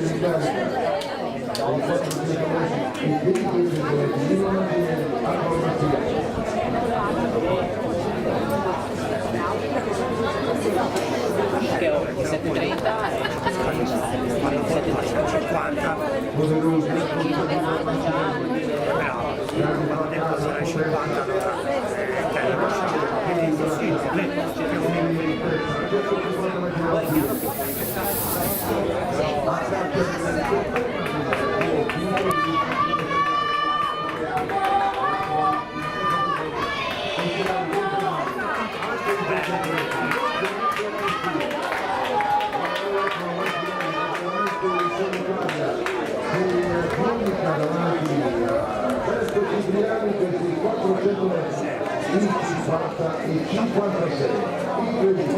Che ora 7:30 50 però detto sarà 50 allora quindi sì, il 56, incredibile.